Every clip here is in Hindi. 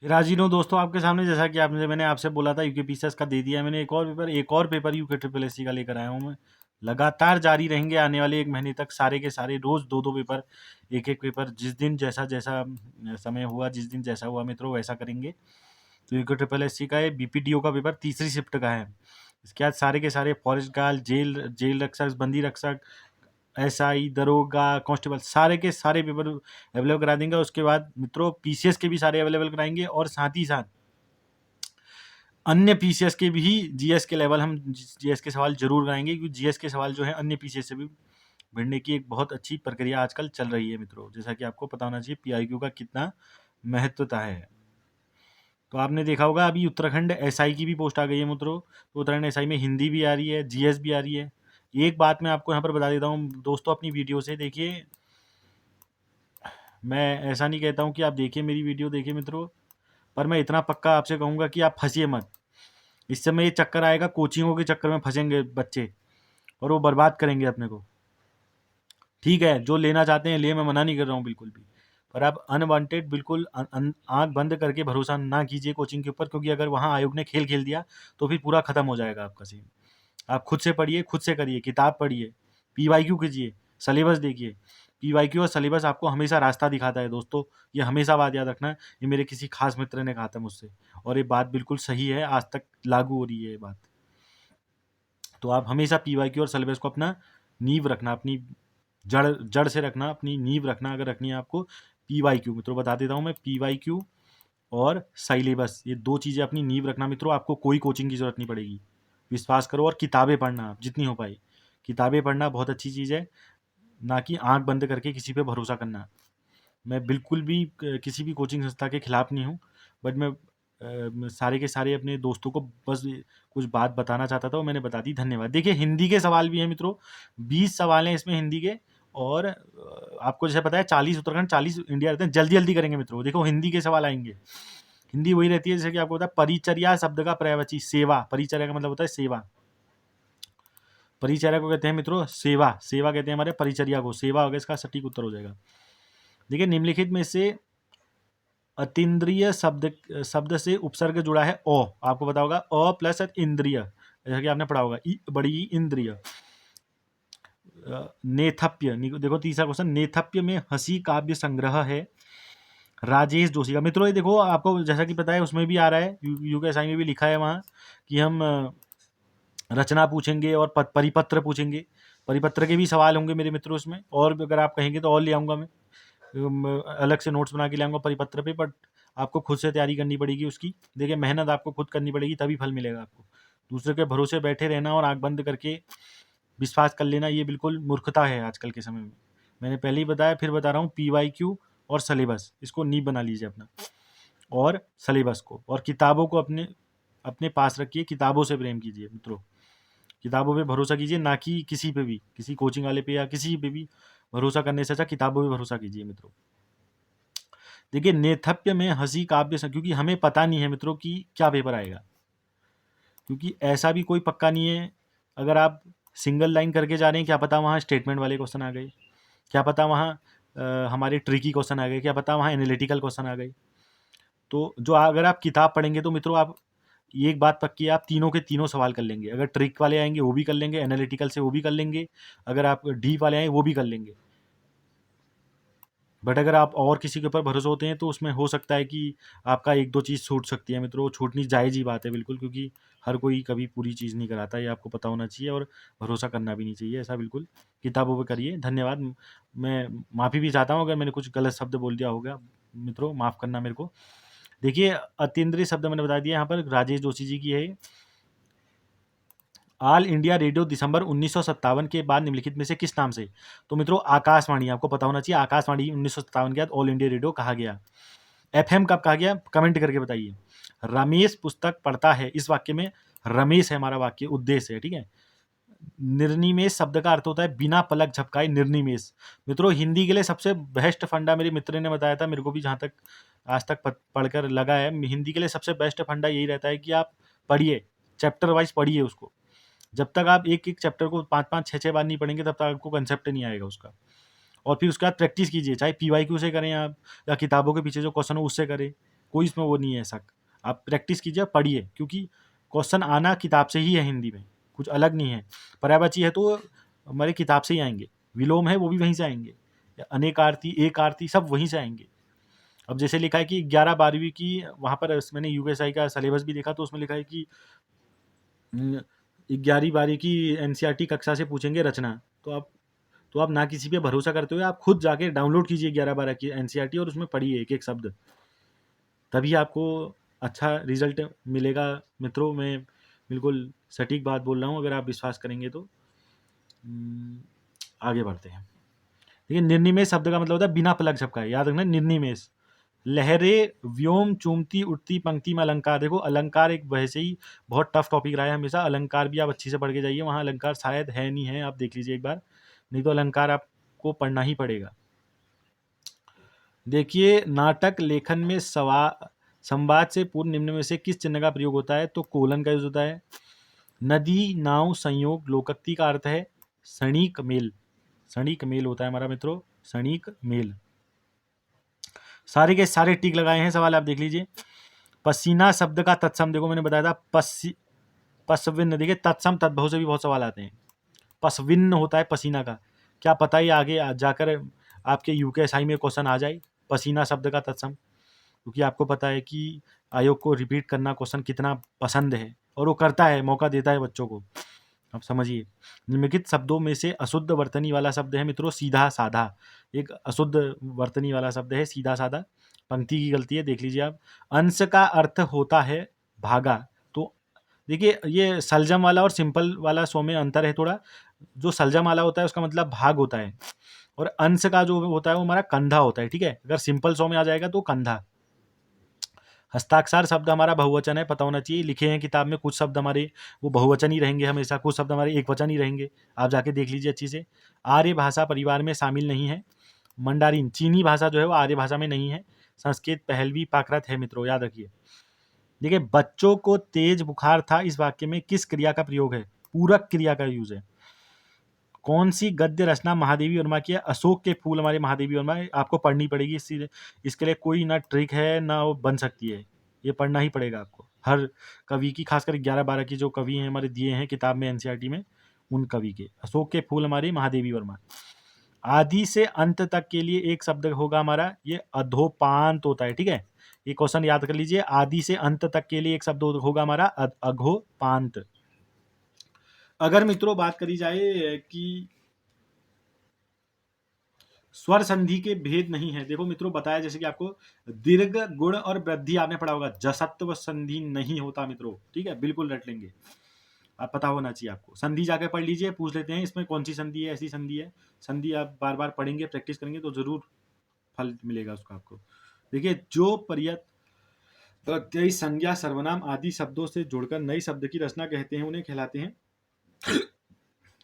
राजीनो दोस्तों, आपके सामने जैसा कि आपने मैंने आपसे बोला था यूकेपीसीएस का दे दिया मैंने एक और पेपर यूके ट्रिपल एससी का लेकर आया हूँ मैं। लगातार जारी रहेंगे आने वाले 1 महीने तक, सारे के सारे रोज 2-2 पेपर, एक-एक पेपर, जिस दिन जैसा जैसा समय हुआ, जिस दिन जैसा हुआ मित्रों वैसा करेंगे। तो यूके ट्रिपल एससी का है, बीपीडीओ का पेपर तीसरी शिफ्ट का है। इसके बाद सारे के सारे फॉरेस्ट गार्ड, जेल रक्षक, बंदी रक्षक, एसआई, दरोगा, कांस्टेबल, सारे के सारे पेपर अवेलेबल करा देंगे। उसके बाद मित्रों पीसीएस के भी सारे अवेलेबल कराएंगे, और साथ ही साथ अन्य पीसीएस के भी जीएस के लेवल, हम जीएस के सवाल जरूर कराएंगे, क्योंकि जीएस के सवाल जो है अन्य पीसीएस से भी भिड़ने की एक बहुत अच्छी प्रक्रिया आजकल चल रही है मित्रों। जैसा कि आपको पता होना चाहिए पीआईक्यू का कितना महत्वता है। तो आपने देखा होगा अभी उत्तराखंड एसआई की भी पोस्ट आ गई है मित्रों। तो उत्तराखंड एसआई में हिंदी भी आ रही है, जीएस भी आ रही है। एक बात मैं आपको यहाँ पर बता देता हूँ दोस्तों, अपनी वीडियो से देखिए, मैं ऐसा नहीं कहता हूँ कि आप देखिए मेरी वीडियो देखिए मित्रों, पर मैं इतना पक्का आपसे कहूँगा कि आप फंसिए मत। इस समय ये चक्कर आएगा, कोचिंगों के चक्कर में फंसेंगे बच्चे, और वो बर्बाद करेंगे अपने को। ठीक है, जो लेना चाहते हैं लिए, मैं मना नहीं कर रहा हूँ बिल्कुल भी, पर आप अनवांटेड बिल्कुल आंख बंद करके भरोसा ना कीजिए कोचिंग के ऊपर, क्योंकि अगर वहाँ आयोग ने खेल खेल दिया तो फिर पूरा खत्म हो जाएगा आपका सीन। आप खुद से पढ़िए, खुद से करिए, किताब पढ़िए, पीवाईक्यू कीजिए, सिलेबस देखिए। पीवाईक्यू और सिलेबस आपको हमेशा रास्ता दिखाता है दोस्तों, ये हमेशा बात याद रखना। ये मेरे किसी खास मित्र ने कहा था मुझसे, और ये बात बिल्कुल सही है, आज तक लागू हो रही है ये बात। तो आप हमेशा पीवाईक्यू और सिलेबस को अपना नींव रखना, अपनी जड़ जड़ से रखना, अपनी नींव रखना। अगर रखनी है आपको पीवाईक्यू, मित्रों बता देता हूँ मैं, पीवाईक्यू और सिलेबस, ये दो चीज़ें अपनी नींव रखना मित्रों। आपको कोई कोचिंग की जरूरत नहीं पड़ेगी, विश्वास करो। और किताबें पढ़ना आप जितनी हो पाए, किताबें पढ़ना बहुत अच्छी चीज़ है, ना कि आंख बंद करके किसी पे भरोसा करना। मैं बिल्कुल भी किसी भी कोचिंग संस्था के खिलाफ नहीं हूँ, बट मैं सारे के सारे अपने दोस्तों को बस कुछ बात बताना चाहता था, वो मैंने बता दी। धन्यवाद। देखिए हिंदी के सवाल भी हैं मित्रों, 20 सवाल हैं इसमें हिंदी के, और आपको जैसे पता है 40 उत्तराखंड 40 इंडिया रहते हैं। जल्दी जल्दी करेंगे मित्रों, देखो हिंदी के सवाल आएंगे। हिंदी वही रहती है जैसे कि आपको पता है, परिचर्या शब्द का पर्यायवाची सेवा, परिचर्या का मतलब होता है सेवा। परिचर्या को कहते हैं मित्रों सेवा, सेवा कहते हैं हमारे परिचर्या को, सेवा हो गया इसका सटीक उत्तर हो जाएगा। देखिए निम्नलिखित में से अतीन्द्रिय शब्द से उपसर्ग जुड़ा है ओ, आपको पता होगा अ प्लस इंद्रिय, जैसा कि आपने पढ़ा होगा बड़ी इंद्रिय। नेथप्य, देखो तीसरा क्वेश्चन, नेथप्य में हंसी काव्य संग्रह है राजेश जोशी का। मित्रों ये देखो आपको जैसा कि पता है उसमें भी आ रहा है, यूकेएसआई में भी लिखा है वहाँ कि हम रचना पूछेंगे और परिपत्र पूछेंगे। परिपत्र के भी सवाल होंगे मेरे मित्रों उसमें, और अगर आप कहेंगे तो और ले आऊँगा मैं, अलग से नोट्स बना के ले आऊँगा परिपत्र पे, बट आपको खुद से तैयारी करनी पड़ेगी उसकी। देखिए मेहनत आपको खुद करनी पड़ेगी, तभी फल मिलेगा आपको। दूसरे के भरोसे बैठे रहना और आंख बंद करके विश्वास कर लेना, ये बिल्कुल मूर्खता है आजकल के समय में। मैंने पहले ही बताया, फिर बता रहा हूँ, पीवाईक्यू और सिलेबस इसको नींव बना लीजिए अपना, और सिलेबस को और किताबों को अपने अपने पास रखिए। किताबों से प्रेम कीजिए मित्रों, किताबों पे भरोसा कीजिए, ना कि किसी पे भी, किसी कोचिंग वाले पे या किसी पे भी भरोसा करने से अच्छा किताबों पे भरोसा कीजिए मित्रों। देखिए नेथप्य में हंसी काव्य क्योंकि हमें पता नहीं है मित्रों कि क्या पेपर आएगा, क्योंकि ऐसा भी कोई पक्का नहीं है। अगर आप सिंगल लाइन करके जा रहे हैं, क्या पता वहाँ स्टेटमेंट वाले क्वेश्चन आ गए, क्या पता वहाँ हमारे ट्रिकी क्वेश्चन आ गए, क्या पता वहाँ एनालिटिकल क्वेश्चन आ गए। तो जो अगर आप किताब पढ़ेंगे तो मित्रों आप एक बात पक्की है, आप तीनों के तीनों सवाल कर लेंगे। अगर ट्रिक वाले आएंगे वो भी कर लेंगे, एनालिटिकल से वो भी कर लेंगे, अगर आप डीप वाले आए वो भी कर लेंगे। बट अगर आप और किसी के ऊपर भरोसे होते हैं तो उसमें हो सकता है कि आपका एक दो चीज़ छूट सकती है मित्रों। छूटनी जायज़ ही बात है बिल्कुल, क्योंकि हर कोई कभी पूरी चीज़ नहीं कराता, ये आपको पता होना चाहिए, और भरोसा करना भी नहीं चाहिए ऐसा बिल्कुल। किताबों पे करिए। धन्यवाद। मैं माफ़ी भी चाहता हूँ अगर मैंने कुछ गलत शब्द बोल दिया होगा मित्रों, माफ़ करना मेरे को। देखिए अतीन्द्रिय शब्द मैंने बता दिया, यहाँ पर राजेश जोशी जी की है। ऑल इंडिया रेडियो दिसंबर 1957 के बाद निम्नलिखित में से किस नाम से? तो मित्रों आकाशवाणी, आपको पता होना चाहिए आकाशवाणी 1957 के बाद ऑल इंडिया रेडियो कहा गया। एफएम कब कहा गया, कमेंट करके बताइए। रमेश पुस्तक पढ़ता है, इस वाक्य में रमेश है हमारा वाक्य उद्देश्य है, ठीक है। निर्निमेष शब्द का अर्थ होता है बिना पलक झपकाए, निर्निमेष। मित्रों हिंदी के लिए सबसे बेस्ट फंडा मेरे मित्र ने बताया था मेरे को भी, जहाँ तक आज तक पढ़कर लगा है, हिंदी के लिए सबसे बेस्ट फंडा यही रहता है कि आप पढ़िए, चैप्टर वाइज पढ़िए उसको। जब तक आप एक एक चैप्टर को 5-5 6-6 बार नहीं पढ़ेंगे तब तक आपको कंसेप्ट नहीं आएगा उसका। और फिर उसके बाद प्रैक्टिस कीजिए, चाहे पीवाईक्यू से करें आप, या किताबों के पीछे जो क्वेश्चन हो उससे करें। कोई इसमें वो नहीं है शक। आप प्रैक्टिस कीजिए, पढ़िए, क्योंकि क्वेश्चन आना किताब से ही है, हिंदी में कुछ अलग नहीं है। पर्यायवाची है तो हमारे किताब से ही आएंगे, विलोम है वो भी वहीं से आएंगे, अनेक आरती, एक आरती, सब वहीं से आएंगे। अब जैसे लिखा है कि 11-12वीं की, वहाँ पर मैंने यूएसआई का सिलेबस भी देखा तो उसमें लिखा है कि 11वीं-12वीं की एनसीईआरटी कक्षा से पूछेंगे रचना। तो आप ना किसी पे भरोसा करते हुए आप खुद जाके डाउनलोड कीजिए 11-12 की एनसीईआरटी और उसमें पढ़िए एक एक शब्द, तभी आपको अच्छा रिजल्ट मिलेगा। मित्रों, मैं बिल्कुल सटीक बात बोल रहा हूँ, अगर आप विश्वास करेंगे तो। आगे बढ़ते हैं। देखिए, निर्निमेष शब्द का मतलब होता है बिना पलक झपकाए, याद रखना, निर्निमेष। लहरे, व्योम, चूमती, उठती, पंक्ति में अलंकार। देखो, अलंकार एक वैसे ही बहुत टफ टॉपिक रहा है हमेशा। अलंकार भी आप अच्छी से पढ़ के जाइए, वहाँ अलंकार शायद है नहीं है, आप देख लीजिए एक बार, नहीं तो अलंकार आपको पढ़ना ही पड़ेगा। देखिए, नाटक लेखन में संवाद से पूर्व निम्न में से किस चिन्ह का प्रयोग होता है? तो कोलन का यूज होता है। नदी नाव संयोग लोकोक्ति का अर्थ है क्षणिक मेल, क्षणिक मेल होता है हमारा मित्रों, क्षणिक मेल। सारे के सारे टिक लगाए हैं, सवाल आप देख लीजिए। पसीना शब्द का तत्सम, देखो मैंने बताया था पशविन्न, देखिए तत्सम तद्भव से भी बहुत सवाल आते हैं। पशविन्न होता है पसीना का, क्या पता ही आगे जाकर आपके यूकेएसआई में क्वेश्चन आ जाए पसीना शब्द का तत्सम, क्योंकि आपको पता है कि आयोग को रिपीट करना क्वेश्चन कितना पसंद है, और वो करता है, मौका देता है बच्चों को। अब समझिए, निम्नलिखित शब्दों में से अशुद्ध वर्तनी वाला शब्द है मित्रों सीधा साधा। एक अशुद्ध वर्तनी वाला शब्द है सीधा साधा, पंक्ति की गलती है, देख लीजिए आप। अंश का अर्थ होता है भागा, तो देखिए ये सलजम वाला और सिंपल वाला सो में अंतर है थोड़ा। जो सलजम वाला होता है उसका मतलब भाग होता है, और अंश का जो होता है वो हमारा कंधा होता है, ठीक है। अगर सिंपल सो में आ जाएगा तो कंधा। हस्ताक्षर शब्द हमारा बहुवचन है, पता होना चाहिए, लिखे हैं किताब में, कुछ शब्द हमारे वो बहुवचन ही रहेंगे हमेशा, कुछ शब्द हमारे एक वचन ही रहेंगे, आप जाके देख लीजिए अच्छी से। आर्य भाषा परिवार में शामिल नहीं है। मंडारिन, चीनी भाषा जो है वो आर्य भाषा में नहीं है। संस्कृत पहलवी पाकरत है मित्रों, याद रखिए। देखिए, बच्चों को तेज बुखार था, इस वाक्य में किस क्रिया का प्रयोग है? पूरक क्रिया का यूज है। कौन सी गद्य रचना महादेवी वर्मा की है? अशोक के फूल हमारे महादेवी वर्मा, आपको पढ़नी पड़ेगी, इसके लिए कोई ना ट्रिक है ना वो बन सकती है, ये पढ़ना ही पड़ेगा आपको। हर कवि की, खासकर 11-12 की जो कवि हैं हमारे दिए हैं किताब में एनसीईआरटी में, उन कवि के। अशोक के फूल हमारे महादेवी वर्मा। आदि से अंत तक के लिए एक शब्द होगा हमारा, ये अधोपांत होता है, ठीक है। ये क्वेश्चन याद कर लीजिए, आदि से अंत तक के लिए एक शब्द होगा हमारा अघोपांत। अगर मित्रों बात करी जाए कि स्वर संधि के भेद नहीं है, देखो मित्रों बताया जैसे कि आपको दीर्घ, गुण और वृद्धि आपने पढ़ा होगा, जसत्व संधि नहीं होता मित्रों, ठीक है, बिल्कुल रट लेंगे, आप पता होना चाहिए आपको। संधि जाके पढ़ लीजिए, पूछ लेते हैं इसमें कौन सी संधि है, ऐसी संधि है। संधि आप बार बार पढ़ेंगे, प्रैक्टिस करेंगे तो जरूर फल मिलेगा उसका आपको। देखिए, जो प्रत्यय, संज्ञा, सर्वनाम आदि शब्दों से जुड़कर नए शब्द की रचना कहते हैं, उन्हें कहलाते हैं,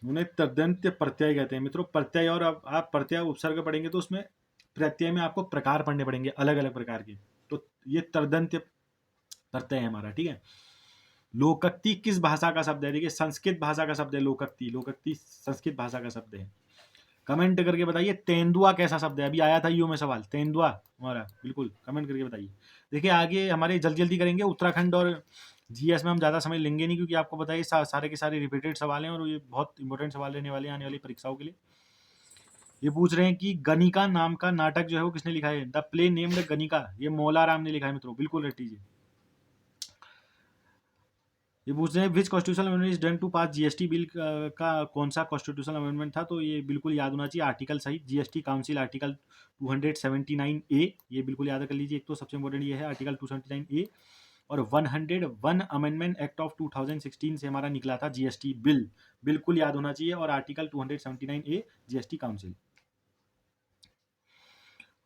उन्हें तदंत प्रत्यय कहते हैं मित्रों। प्रत्यय, और अब आप प्रत्यय उपसर्ग पढ़ेंगे तो उसमें प्रत्यय में आपको प्रकार पढ़ने पड़ेंगे अलग अलग प्रकार के, तो ये तदंत प्रत्यय है हमारा, ठीक है। लोकोक्ति किस भाषा का शब्द है? देखिए, संस्कृत भाषा का शब्द है लोकोक्ति, लोकोक्ति संस्कृत भाषा का शब्द है। कमेंट करके बताइए तेंदुआ कैसा शब्द है, अभी आया था यूं में सवाल, तेंदुआ हमारा, बिल्कुल कमेंट करके बताइए। देखिए, आगे हमारे जल्दी जल्दी करेंगे, उत्तराखंड और जीएस में हम ज़्यादा समय लेंगे नहीं, क्योंकि आपको बताइए सारे के सारे रिपीटेड सवाल हैं, और ये बहुत इंपॉर्टेंट सवाल रहने वाले हैं आने वाली परीक्षाओं के लिए। ये पूछ रहे हैं कि गणिका नाम का नाटक जो है वो किसने लिखा है? द प्ले नेम्ड गणिका, ये मौलाराम ने लिखा है मित्रों, बिल्कुल रट लीजिए। ये पूछ रहे हैं which constitutional amendment is done to pass GST bill का कौन सा कॉन्स्टिट्यूशनल अमेंडमेंट था? तो ये बिल्कुल याद होना चाहिए, आर्टिकल सहित जीएसटी काउंसिल आर्टिकल 279A, ये बिल्कुल याद कर लीजिए। एक तो सबसे इंपॉर्टेंट ये है आर्टिकल 279A, और 101 अमेंडमेंट एक्ट ऑफ 2016 से हमारा निकला था जीएसटी बिल, बिल्कुल याद होना चाहिए, और article 279A GST council.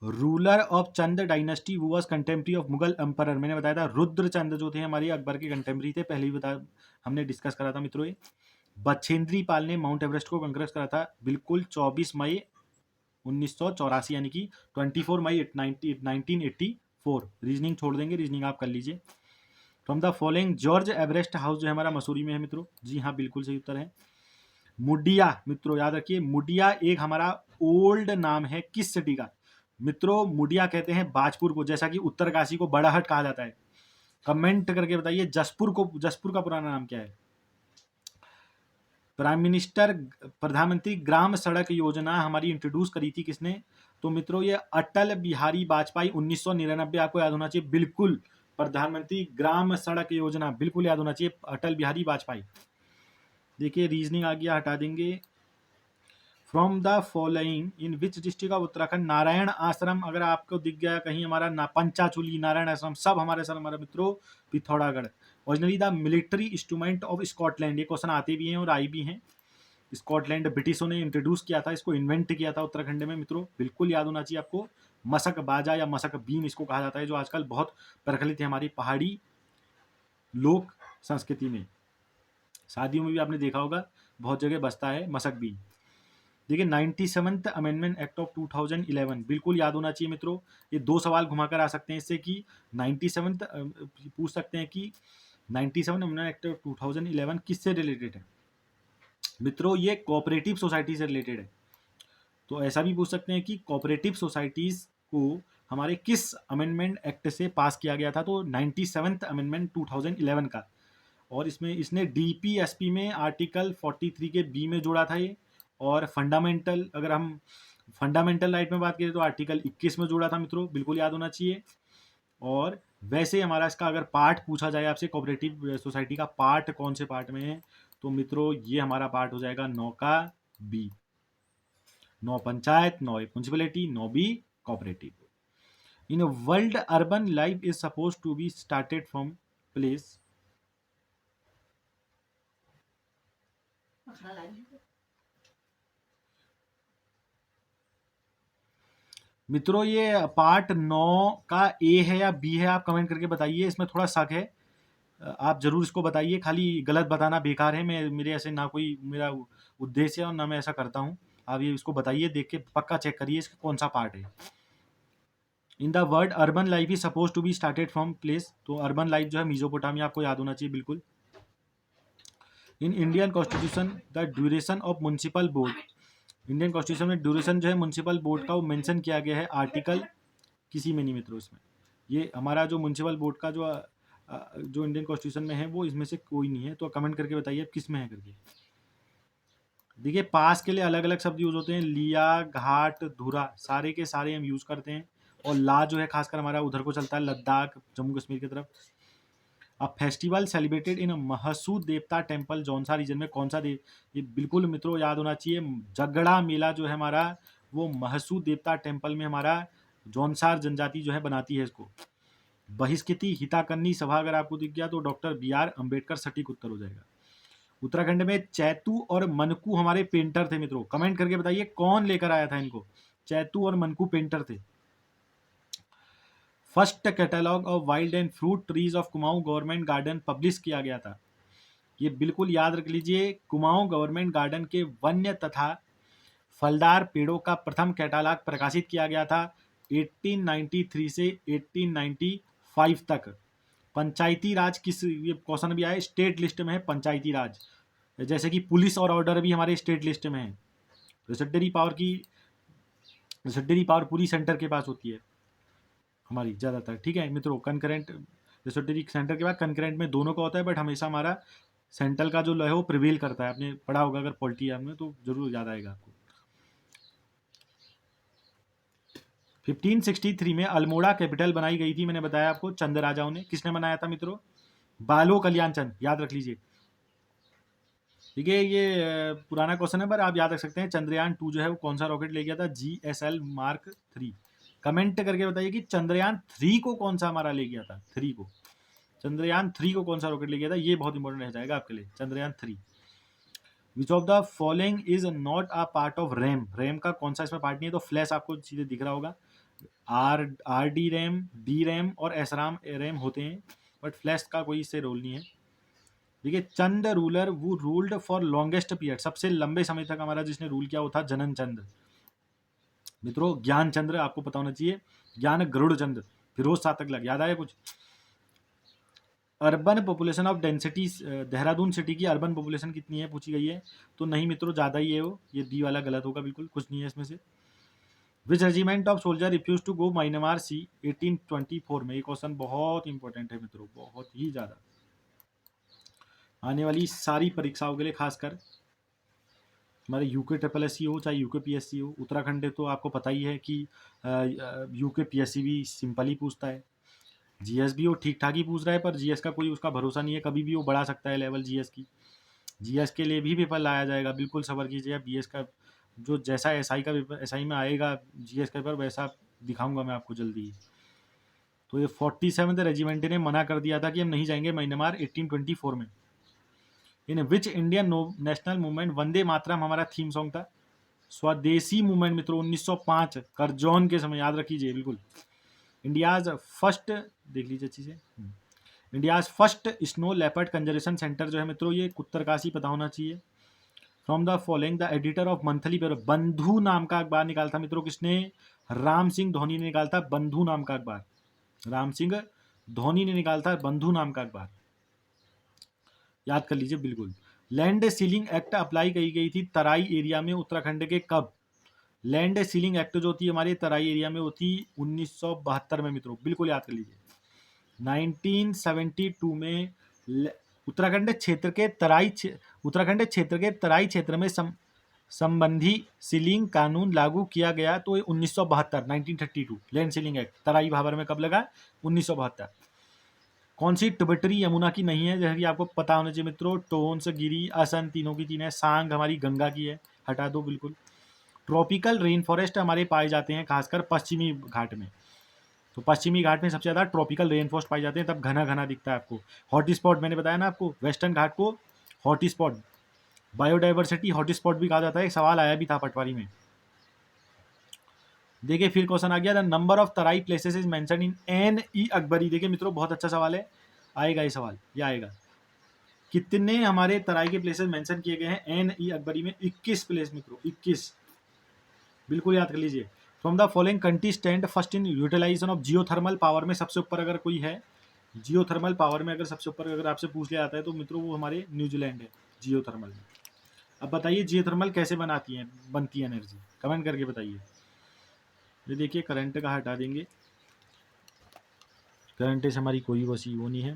Ruler of Chand dynasty who was contemporary of Mughal emperor, मैंने बताया था रुद्रचंद जो थे हमारे अकबर के कंटेम्प्रेरी थे, पहले ही हमने डिस्कस करा था मित्रों ये। बछेंद्री पाल ने माउंट एवरेस्ट को कंकरस करा था, बिल्कुल 24 मई 1984, यानी कि 24 मई 1984। रीजनिंग छोड़ देंगे, रीजनिंग आप कर लीजिए। From the following George Everest house जो है हमारा मसूरी में है मित्रों, जी हाँ बिल्कुल सही उत्तर है। मुडिया, मित्रों याद रखिए, मुडिया एक हमारा ओल्ड नाम है किस सिटी का? मित्रों मुडिया कहते हैं बाजपुर को, जैसा कि उत्तरकाशी को बड़ाहट कहा जाता है। कमेंट करके बताइए जसपुर का पुराना नाम क्या है। प्रधानमंत्री ग्राम सड़क योजना हमारी इंट्रोड्यूस करी थी किसने? तो मित्रों ये अटल बिहारी वाजपेयी 1999, आपको याद होना चाहिए बिल्कुल। प्रधानमंत्री ग्राम सड़क योजना बिल्कुल याद होना चाहिए, अटल बिहारी वाजपेयी। देखिए रीजनिंग आ गया, हटा देंगे। From the following in which district of Uttarakhand Narayan आश्रम, अगर आपको दिख गया कहीं हमारा पंचाचूली नारायण आश्रम, सब हमारे सर हमारे मित्रों Pithoragarh. Originally the military instrument of Scotland, ये क्वेश्चन आते भी हैं और आई भी हैं। स्कॉटलैंड ब्रिटिशों ने इंट्रोड्यूस किया था, इसको इन्वेंट किया था उत्तराखंड में मित्रों, बिल्कुल याद होना चाहिए आपको। मशक बाजा या मशक बीम इसको कहा जाता है, जो आजकल बहुत प्रचलित है हमारी पहाड़ी लोक संस्कृति में। शादियों में भी आपने देखा होगा बहुत जगह बजता है मशक बीम। देखिए 97th अमेंडमेंट एक्ट ऑफ 2011 बिल्कुल याद होना चाहिए मित्रों। ये 2 सवाल घुमाकर आ सकते हैं इससे कि 97th पूछ सकते हैं कि 97 अमेंडमेंट एक्ट ऑफ 2011 किससे रिलेटेड है मित्रों? ये कोऑपरेटिव सोसाइटी से रिलेटेड है। तो ऐसा भी पूछ सकते हैं कि कोऑपरेटिव सोसाइटीज को हमारे किस अमेंडमेंट एक्ट से पास किया गया था? तो 97th अमेंडमेंट 2011 का। और इसमें इसने डीपीएसपी में आर्टिकल 43 के बी में जोड़ा था ये। और फंडामेंटल, अगर हम फंडामेंटल राइट में बात करें तो आर्टिकल 21 में जोड़ा था मित्रों, बिल्कुल याद होना चाहिए। और वैसे हमारा इसका अगर पार्ट पूछा जाए आपसे, कोऑपरेटिव सोसाइटी का पार्ट कौन से पार्ट में है, तो मित्रों ये हमारा पार्ट हो जाएगा 9 का B. 9 panchayat, 9 municipality, 9 B cooperative. In world urban life is suppose to be started from place. मित्रों ये पार्ट 9 का ए है या बी है, आप कमेंट करके बताइए, इसमें थोड़ा शक है, आप जरूर इसको बताइए। खाली गलत बताना बेकार है, मैं मेरे ऐसे ना कोई मेरा उद्देश्य है और ना मैं ऐसा करता हूँ। आप ये इसको बताइए, देख के पक्का चेक करिए इसका कौन सा पार्ट है। In the word urban life is suppose to be started from place, तो अर्बन लाइफ जो है मेसोपोटामिया, आपको याद होना चाहिए बिल्कुल। In Indian constitution the duration of municipal board, Indian constitution में ड्यूरेशन जो है म्युनिसिपल बोर्ड का वो मेंशन किया गया है आर्टिकल किसी में नहीं मित्रों इसमें। ये हमारा जो म्युनिसिपल बोर्ड का जो इंडियन कॉन्स्टिट्यूशन में है वो इसमें से कोई नहीं है। तो कमेंट करके बताइए किस में है करके। देखिए पास के लिए अलग अलग शब्द यूज होते हैं, लिया, घाट, धुरा, सारे के सारे हम यूज करते हैं। और ला जो है खासकर हमारा उधर को चलता है, लद्दाख जम्मू कश्मीर की तरफ। अब फेस्टिवल सेलिब्रेटेड इन महसूद देवता टेम्पल, जौनसा रीजन में कौन सा देव, ये बिल्कुल मित्रों याद होना चाहिए। जगड़ा मेला जो है हमारा वो महसूद देवता टेम्पल में हमारा जौनसार जनजाति जो है बनाती है इसको। बहिष्कृति हिताकन्नी सभा अगर आपको दिख गया तो डॉक्टर BR अम्बेडकर सटीक उत्तर हो जाएगा। उत्तराखंड में चैतू और मनकू हमारे पेंटर थे मित्रों, कमेंट करके बताइए कौन लेकर आया था इनको? चैतू और मनकू पेंटर थे। First catalogue of wild and fruit trees of Kumaon government garden publish किया गया था। ये बिल्कुल याद रख लीजिए, कुमाऊं गवर्नमेंट गार्डन के वन्य तथा फलदार पेड़ों का प्रथम कैटलॉग प्रकाशित किया गया था 1893 से 1895 तक। पंचायती राज किस, ये क्वेश्चन भी आया, स्टेट लिस्ट में है पंचायती राज, जैसे कि पुलिस और ऑर्डर भी हमारे स्टेट लिस्ट में है। रिसड्डरी पावर पूरी सेंटर के पास होती है हमारी ज़्यादातर, ठीक है मित्रों। कंकरेंट रिसोटरी सेंटर के बाद कंकरेंट में दोनों का होता है, बट हमेशा हमारा सेंट्रल का जो लॉ है वो प्रिवेल करता है। आपने पढ़ा होगा अगर पॉलिटी में तो जरूर याद आएगा आपको। 1563 में अल्मोड़ा कैपिटल बनाई गई थी, मैंने बताया आपको, चंद राजाओं ने। किसने बनाया था मित्रों? बालो कल्याण चंद, याद रख लीजिए। ठीक है, ये पुराना क्वेश्चन है पर आप याद रख सकते हैं। चंद्रयान 2 जो है वो कौन सा रॉकेट ले गया था? GSL Mark 3। कमेंट करके बताइए कि चंद्रयान 3 को कौन सा हमारा ले गया था? 3 को, चंद्रयान 3 को कौन सा रॉकेट ले गया था? ये बहुत इंपॉर्टेंट रह जाएगा आपके लिए, Chandrayaan 3। Which of the following is not a part of RAM, RAM का कौन सा इसमें पार्ट नहीं है? तो फ्लैश आपको सीधे दिख रहा होगा। RD रैम, D रैम और SRAM रैम होते हैं, बट फ्लैश का कोई इससे रोल नहीं है। देखिए चंद रूलर वो रूल्ड फॉर लॉन्गेस्ट पीरियड, सबसे लंबे समय तक हमारा जिसने रूल किया वो था जनन चंद मित्रों। ज्ञान चंद्र आपको पता होना चाहिए, ज्ञान गरुड़ चंद, फिरोज शाह तगलक, याद आया कुछ? Urban population of density, Dehradun city की अर्बन पॉपुलेशन कितनी है पूछी गई है, तो नहीं मित्रों ज़्यादा ही है वो, ये डी वाला गलत होगा, बिल्कुल कुछ नहीं है इसमें से। Which regiment of soldier refuse to go Myanmar सी 1824 में? ये क्वेश्चन बहुत इंपॉर्टेंट है मित्रों, बहुत ही ज़्यादा आने वाली सारी परीक्षाओं के लिए, खासकर हमारे यूके ट्रिपल एस सी हो चाहे यूके पी एस सी हो। उत्तराखंड तो आपको पता ही है कि यूके पी एस सी भी सिंपल ही पूछता है, जीएस भी वो ठीक ठाक ही पूछ रहा है, पर जीएस का कोई उसका भरोसा नहीं है, कभी भी वो बढ़ा सकता है लेवल जीएस की। जीएस के लिए भी पेपर लाया जाएगा, बिल्कुल सबर कीजिए। बीएस का जो जैसा एसआई का पेपर, एसआई में आएगा जीएस का पेपर, वैसा दिखाऊंगा मैं आपको जल्दी ही। तो ये 47th रेजिमेंट ने मना कर दिया था कि हम नहीं जाएंगे म्यांमार 1824 में। इन which Indian national movement Vande Mataram हमारा थीम सॉन्ग था? स्वदेशी मूवमेंट मित्रों 1905 करजौन के समय, याद रखिए बिल्कुल। इंडियाज फर्स्ट, देख लीजिए अच्छी से, India's first snow leopard conservation centre जो है मित्रों, ये उत्तरकाशी पता होना चाहिए। From the following the editor of monthly paper, बंधु नाम का अखबार निकाला था मित्रों किसने? राम सिंह धोनी ने निकाला था बंधु नाम का अखबार। राम सिंह धोनी ने निकाला था बंधु नाम का अखबार, याद कर लीजिए बिल्कुल। लैंड सीलिंग एक्ट अप्लाई की गई थी तराई एरिया में उत्तराखंड के कब? लैंड सीलिंग एक्ट जो होती है हमारे तराई एरिया में होती 1972 में मित्रों, बिल्कुल याद कर लीजिए। 1972 में उत्तराखंड क्षेत्र के तराई क्षेत्र में संबंधी सीलिंग कानून लागू किया गया, तो 1972 1932 लैंड सीलिंग एक्ट तराई भाबर में कब लगा? 1972। कौन सी ट्रिब्यूटरी यमुना की नहीं है? जैसे कि आपको पता होना चाहिए मित्रों, टोन्स, गिरी, असन तीनों की तीन है। सांग हमारी गंगा की है, हटा दो बिल्कुल। ट्रॉपिकल रेन फॉरेस्ट हमारे पाए जाते हैं खासकर पश्चिमी घाट में, तो पश्चिमी घाट में सबसे ज़्यादा ट्रॉपिकल रेन फॉरेस्ट पाए जाते हैं, तब घना घना दिखता है आपको। हॉट स्पॉट मैंने बताया ना आपको, वेस्टर्न घाट को hot spot, biodiversity hot spot भी कहा जाता है, एक सवाल आया भी था पटवारी में। देखिए फिर क्वेश्चन आ गया, the number of Terai places is mention in NE Akbari. देखिए मित्रों बहुत अच्छा सवाल है, आएगा ये सवाल, ये आएगा। कितने हमारे तराई के प्लेसेस मेंशन किए गए हैं NE अकबरी में? 21 प्लेस मित्रों, 21, बिल्कुल याद कर लीजिए। From the following country stand first in utilization of geothermal power में सबसे ऊपर अगर कोई है, जियोथर्मल पावर में अगर सबसे ऊपर अगर आपसे पूछ लिया जाता है तो मित्रों वो हमारे न्यूजीलैंड है जियोथर्मल में। अब बताइए जियोथर्मल कैसे बनती है एनर्जी, कमेंट करके बताइए। ये देखिए करंट का हटा देंगे, करंट से हमारी कोई वसी वो नहीं है।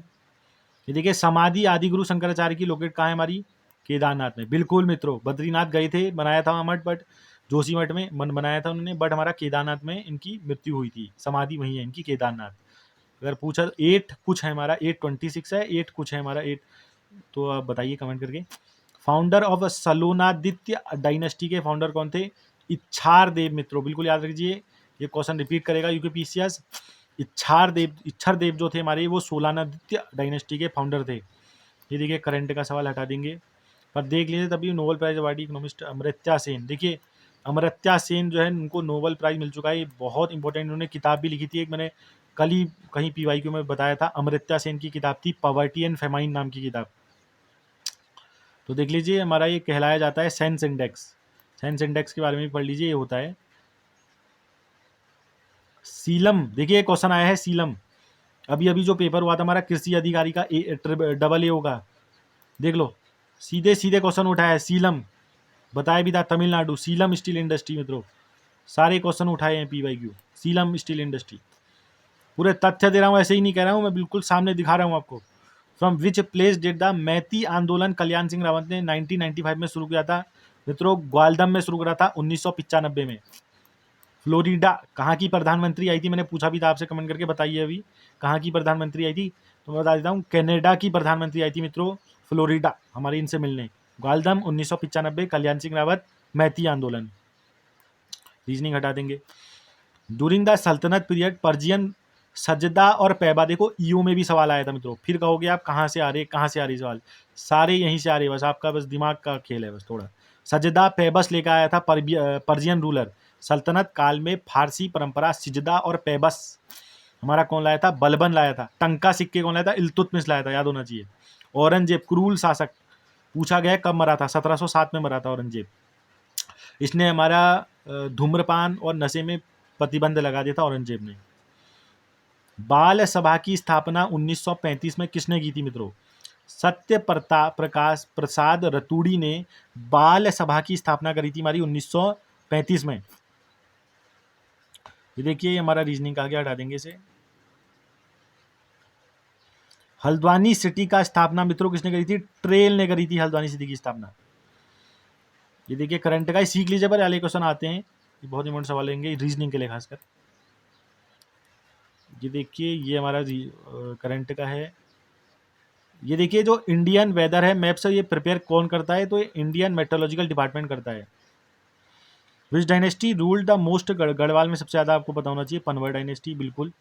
ये देखिए समाधि आदि गुरु शंकराचार्य की लोकेट कहाँ है हमारी? केदारनाथ में, बिल्कुल मित्रों। बद्रीनाथ गए थे, बनाया था मठ, बट जोशी मठ में मन बनाया था उन्होंने, बट हमारा केदारनाथ में इनकी मृत्यु हुई थी, समाधि वही है इनकी केदारनाथ। अगर पूछा 8 कुछ है हमारा, 826 है, 8 कुछ है हमारा 8, तो आप बताइए कमेंट करके। फाउंडर ऑफ सलोनादित्य डायनेस्टी के फाउंडर कौन थे? इच्छार देव मित्रों, बिल्कुल याद रखिए, ये क्वेश्चन रिपीट करेगा यूकेपीसीएस। इच्छर देव जो थे हमारे, वो सोलानादित्य डायनेस्टी के फाउंडर थे। ये देखिए करंट का सवाल हटा देंगे, पर देख लीजिए तभी Nobel prize awardee economist Amartya Sen. देखिए अमर्त्य सेन जो है उनको नोबेल प्राइज मिल चुका है, ये बहुत इंपॉर्टेंट, उन्होंने किताब भी लिखी थी एक, मैंने कल ही कहीं PYQ में बताया था। अमर्त्य सेन की किताब थी पॉवर्टी एंड फेमाइन नाम की किताब। तो देख लीजिए हमारा ये कहलाया जाता है सेंस इंडेक्स। सेंस इंडेक्स के बारे में भी पढ़ लीजिए, ये होता है सीलम। देखिए क्वेश्चन आया है सीलम, अभी अभी जो पेपर हुआ था हमारा कृषि अधिकारी का AA होगा, देख लो सीधे सीधे क्वेश्चन उठाया है सीलम, बताया भी था तमिलनाडु, सीलम स्टील इंडस्ट्री मित्रों, सारे क्वेश्चन उठाए हैं PYQ, सीलम स्टील इंडस्ट्री। पूरे तथ्य दे रहा हूँ, ऐसे ही नहीं कह रहा हूँ मैं, बिल्कुल सामने दिखा रहा हूँ आपको। From which place did the Maiti आंदोलन कल्याण सिंह रावत ने 1995 में शुरू किया था? मित्रों ग्वालदम में शुरू करा था 1995 में। फ्लोरिडा कहाँ की प्रधानमंत्री आई थी? मैंने पूछा भी था आपसे, कमेंट करके बताइए अभी कहाँ की प्रधानमंत्री आई थी, तो मैं बता देता हूँ कनाडा की प्रधानमंत्री आई थी मित्रों, फ्लोरिडा, हमारी इनसे मिलने। ग्वालदम 1995, कल्याण सिंह रावत, मैती आंदोलन। रीजनिंग हटा देंगे। ड्यूरिंग द सल्तनत पीरियड पर्जियन सजदा और पैबा, देखो ईओ में भी सवाल आया था मित्रों, फिर कहोगे आप कहाँ से आ रही सवाल, सारे यहीं से आ रहे, बस आपका बस दिमाग का खेल है बस थोड़ा। सजदा पैबस लेकर आया था पर्जियन रूलर, सल्तनत काल में फारसी परंपरा सिजदा और पैबस हमारा कौन लाया था? बलबन लाया था। टंका सिक्के कौन लाया था? इल्तुतमिश लाया था, याद होना चाहिए। औरंगजेब क्रूल शासक, पूछा गया कब मरा था? 1707 में मरा था औरंगजेब। इसने हमारा धूम्रपान और नशे में प्रतिबंध लगा दिया था औरंगजेब ने। बाल सभा की स्थापना 1935 में किसने की थी मित्रों? सत्य प्रकाश प्रसाद रतूड़ी ने बाल सभा की स्थापना करी थी हमारी 1935 में। ये देखिए ये हमारा रीजनिंग का आगे हटा देंगे इसे। हल्द्वानी सिटी का स्थापना मित्रों किसने करी थी? ट्रेल ने करी थी हल्द्वानी सिटी की स्थापना। ये देखिए करंट का ही सीख लीजिए, पर वाले क्वेश्चन आते हैं, ये बहुत इंपॉर्टेंट सवाल लेंगे रीजनिंग के लिए खासकर। ये देखिए ये हमारा करंट का है। ये देखिए जो इंडियन वेदर है मैप से ये प्रिपेयर कौन करता है? तो ये इंडियन मेट्रोलॉजिकल डिपार्टमेंट करता है। विच dynasty ruled the most? Garhwal में सबसे ज़्यादा आपको पता होना चाहिए, पनवर डायनेस्टी, बिल्कुल,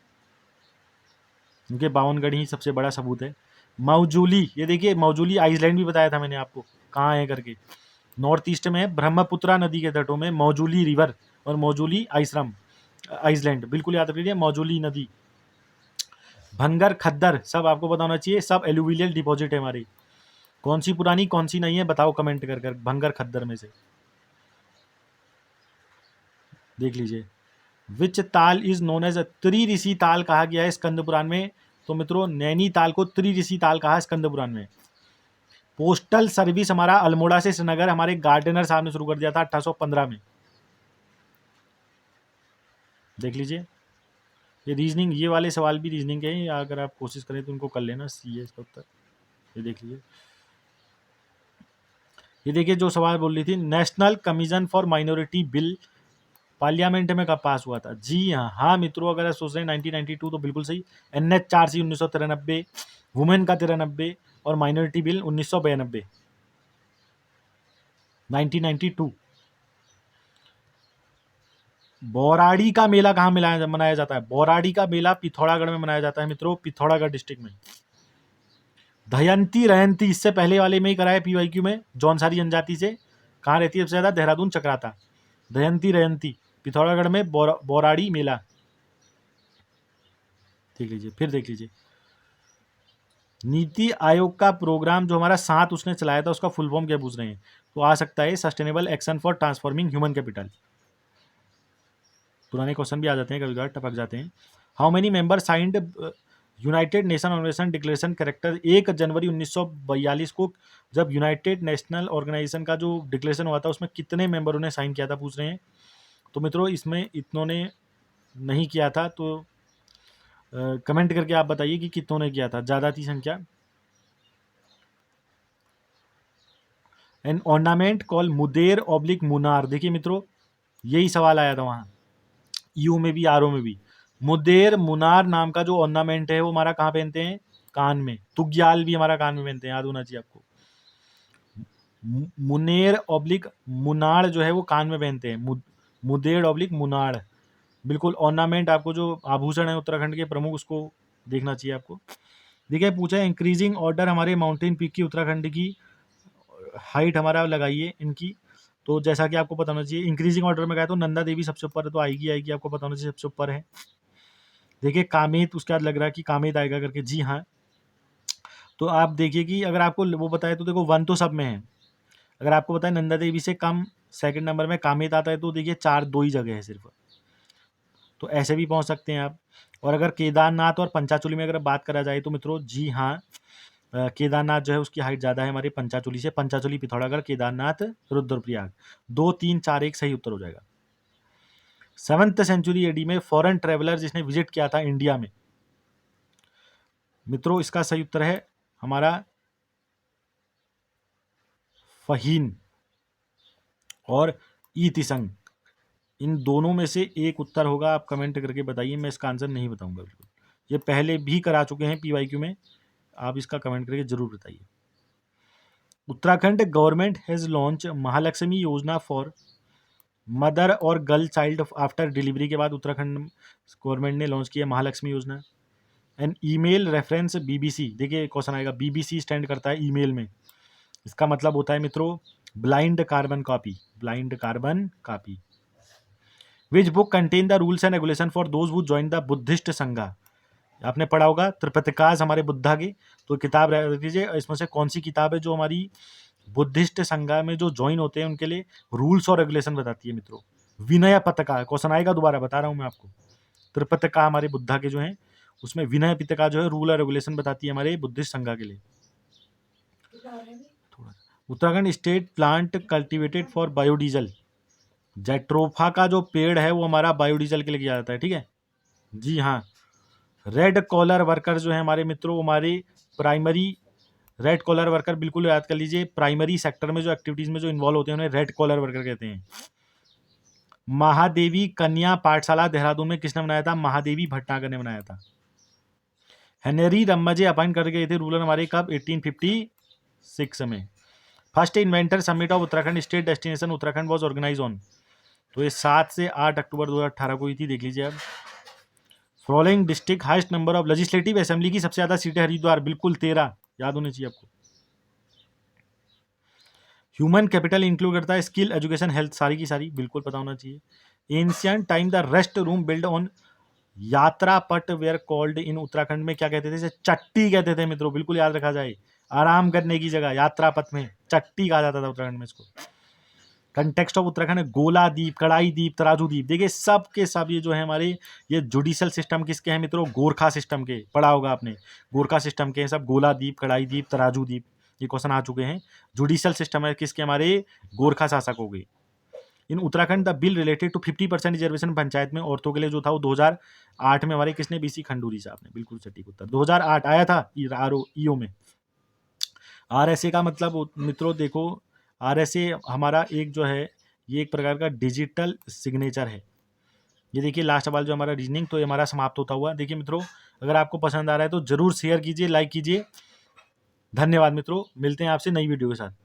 उनके 52 ही सबसे बड़ा सबूत है। मौजूली, ये देखिए मौजूली आइसलैंड भी बताया था मैंने आपको कहाँ है करके, नॉर्थ ईस्ट में है, ब्रह्मपुत्रा नदी के तटों में मौजूली रिवर और मौजूली आइसलैंड, बिल्कुल याद रखिए मौजूली नदी। भंगर खद्दर सब आपको पता होना चाहिए, सब एलुवियल डिपॉजिट है हमारी। कौन सी पुरानी कौन सी नहीं है बताओ कमेंट कर भंगर खद्दर में से देख लीजिए। विच ताल इज नोन एज त्रिऋषि ताल कहा गया है स्कंद पुराण में? तो मित्रों नैनीताल को त्रिऋषि ताल कहा स्कंद पुराण में। पोस्टल सर्विस हमारा अल्मोड़ा से श्रीनगर हमारे गार्डनर साहब ने शुरू कर दिया था 1815 में, देख लीजिए। ये रीजनिंग, ये वाले सवाल भी रीजनिंग के हैं, अगर आप कोशिश करें तो उनको कर लेना, सी है इसका उत्तर। ये देख लीजिए, ये देखिए जो सवाल बोल रही थी, national commission for minority bill parliament में कब पास हुआ था? जी हाँ मित्रों, अगर आप सोच रहे हैं 1992 तो बिल्कुल सही। NH 4C 1993, वुमेन का 93 और माइनॉरिटी बिल 1992, 1992। बौराड़ी का मेला कहाँ मनाया जाता है? बौराड़ी का मेला पिथौरागढ़ में मनाया जाता है मित्रों, पिथौरागढ़ डिस्ट्रिक्ट में। दयंती रहंती इससे पहले वाले में ही कराया PYQ में, जौनसारी जनजाति से कहाँ रहती है सबसे ज्यादा? देहरादून चक्राता। दयंती रहंती पिथौरागढ़ में बौराड़ी मेला, देख लीजिए। फिर देख लीजिए नीति आयोग का प्रोग्राम जो हमारा 7 उसने चलाया था उसका फुल फॉर्म क्या पूछ रहे हैं? तो आ सकता है sustainable action for transforming human capital. पुराने क्वेश्चन भी आ जाते हैं, कभी कभार टपक जाते हैं। How many member signed united nation organization declaration character? 1 जनवरी 1942 को जब यूनाइटेड नेशनल ऑर्गेनाइजेशन का जो डिक्लेरेशन हुआ था उसमें कितने मेंबरों ने साइन किया था पूछ रहे हैं। तो मित्रों इसमें इतनों ने नहीं किया था, तो कमेंट करके आप बताइए कि कितनों ने किया था, ज़्यादा थी संख्या। एन ऑर्नामेंट कॉल मुदेर ऑब्लिक मुनार, देखिए मित्रों यही सवाल आया था वहाँ यू में भी RO में भी। मुदेर मुनार नाम का जो ऑर्नामेंट है वो हमारा कहाँ पहनते हैं? कान में। तुग्याल भी हमारा कान में पहनते हैं, याद होना चाहिए आपको। मुनेर ऑब्लिक मुनाड़ जो है वो कान में पहनते हैं, मुदेर ऑब्लिक मुनाड़, बिल्कुल। ऑर्नामेंट आपको जो आभूषण है उत्तराखंड के प्रमुख उसको देखना चाहिए आपको। देखिए पूछा है इंक्रीजिंग ऑर्डर हमारे माउंटेन पीक की उत्तराखंड की हाइट हमारा लगाइए इनकी। तो जैसा कि आपको पता होना चाहिए इंक्रीजिंग ऑर्डर में गया तो नंदा देवी सबसे ऊपर है, तो आएगी आपको पता होना चाहिए सबसे ऊपर है। देखिए कामेत उसके बाद लग रहा है कि कामेत आएगा करके, जी हाँ। तो आप देखिए कि अगर आपको वो बताए तो देखो 1 तो सब में है, अगर आपको बताए नंदा देवी से कम सेकंड नंबर में कामेत आता है तो देखिए 4 2 ही जगह है सिर्फ, तो ऐसे भी पहुंच सकते हैं आप। और अगर केदारनाथ और पंचाचूली में अगर बात करा जाए तो मित्रों जी हाँ, केदारनाथ जो है उसकी हाइट ज़्यादा है हमारे पंचाचूली से। पंचाचूली पिथौरागढ़, केदारनाथ रुद्रप्रयाग, 2 3 4 1 सही उत्तर हो जाएगा। 7th सेंचुरी AD में फॉरेन ट्रेवलर जिसने विजिट किया था इंडिया में, मित्रों इसका सही उत्तर है हमारा फहीन और ईतिसंग, इन दोनों में से एक उत्तर होगा। आप कमेंट करके बताइए, मैं इसका आंसर नहीं बताऊंगा बिल्कुल, ये पहले भी करा चुके हैं PYQ में, आप इसका कमेंट करके जरूर बताइए। Uttarakhand government has launch Mahalakshmi योजना फॉर मदर और गर्ल चाइल्ड आफ्टर डिलीवरी के बाद उत्तराखंड गवर्नमेंट ने लॉन्च किया महालक्ष्मी योजना। एंड ईमेल रेफरेंस BBC, देखिए क्वेश्चन आएगा BBC स्टैंड करता है ईमेल में, इसका मतलब होता है मित्रों blind carbon copy, blind carbon copy. Which book contain the rules and regulation for those who join the Buddhist संघा? आपने पढ़ा होगा त्रिपिटकास हमारे बुद्धा की, तो किताब रख दीजिए, इसमें से कौन सी किताब है जो हमारी बुद्धिस्ट संघा में जो ज्वाइन होते हैं उनके लिए रूल्स और रेगुलेशन बताती है मित्रों? विनय पिटका, क्वेश्चन आएगा दोबारा बता रहा हूं मैं आपको। त्रिपिटका हमारे बुद्धा के जो हैं उसमें विनय पिटका जो है रूल और रेगुलेशन बताती है हमारे बुद्धिस्ट संघा के लिए। Uttarakhand state plant cultivated for biodiesel, jatropha का जो पेड़ है वो हमारा बायोडीजल के लिए किया जाता है, ठीक है जी हाँ। रेड कॉलर वर्कर जो है हमारे मित्रों, हमारे प्राइमरी रेड कॉलर वर्कर, बिल्कुल याद कर लीजिए, प्राइमरी सेक्टर में जो एक्टिविटीज में जो इन्वॉल्व होते हैं उन्हें रेड कॉलर वर्कर कहते हैं। महादेवी कन्या पाठशाला देहरादून में किसने बनाया था? महादेवी भटनागर ने बनाया था। हेनरी रम्मजे अपॉइंट कर गए थे रूलर हमारे कब? 1856 में। First inventor summit of Uttarakhand state destination Uttarakhand was organize on, तो ये 7 से 8 अक्टूबर 2018 को हुई थी, देख लीजिए अब। Following district highest number of legislative assembly की सबसे ज्यादा सीटें हरिद्वार, बिल्कुल 13, याद होनी चाहिए आपको। ह्यूमन कैपिटल इंक्लूड करता है स्किल, एजुकेशन, हेल्थ, सारी की सारी, बिल्कुल पता होना चाहिए। Ancient time the rest room build on यात्रा पट वेयर कॉल्ड इन उत्तराखंड में क्या कहते थे? इसे चट्टी कहते थे मित्रों, बिल्कुल याद रखा जाए। आराम करने की जगह यात्रा पथ में चट्टी कहा जाता था उत्तराखंड में इसको। कंटेक्स्ट ऑफ उत्तराखंड है गोला द्वीप, कड़ाई द्वीप, तराजू द्वीप। देखिए सब के सब ये जो है हमारे ये जुडिशल सिस्टम किसके हैं मित्रों? गोरखा सिस्टम के, पढ़ा होगा आपने, गोरखा सिस्टम के हैं सब। गोला द्वीप, कड़ाई द्वीप, तराजू द्वीप, ये क्वेश्चन आ चुके हैं। जुडिशल सिस्टम है किसके? हमारे गोरखा शासक हो गए। In Uttarakhand the bill related to 50% reservation panchayat में औरतों के लिए जो था वो 2008 में हमारे किसने? बीसी खंडूरी साहब ने, बिल्कुल सटीक उत्तर। 2008 आया था ईओ में। आरएसए का मतलब मित्रों देखो, आरएसए हमारा एक जो है ये एक प्रकार का डिजिटल सिग्नेचर है। ये देखिए लास्ट वाला जो हमारा रीजनिंग, तो ये हमारा समाप्त होता हुआ। देखिए मित्रों अगर आपको पसंद आ रहा है तो जरूर शेयर कीजिए, लाइक कीजिए। धन्यवाद मित्रों, मिलते हैं आपसे नई वीडियो के साथ।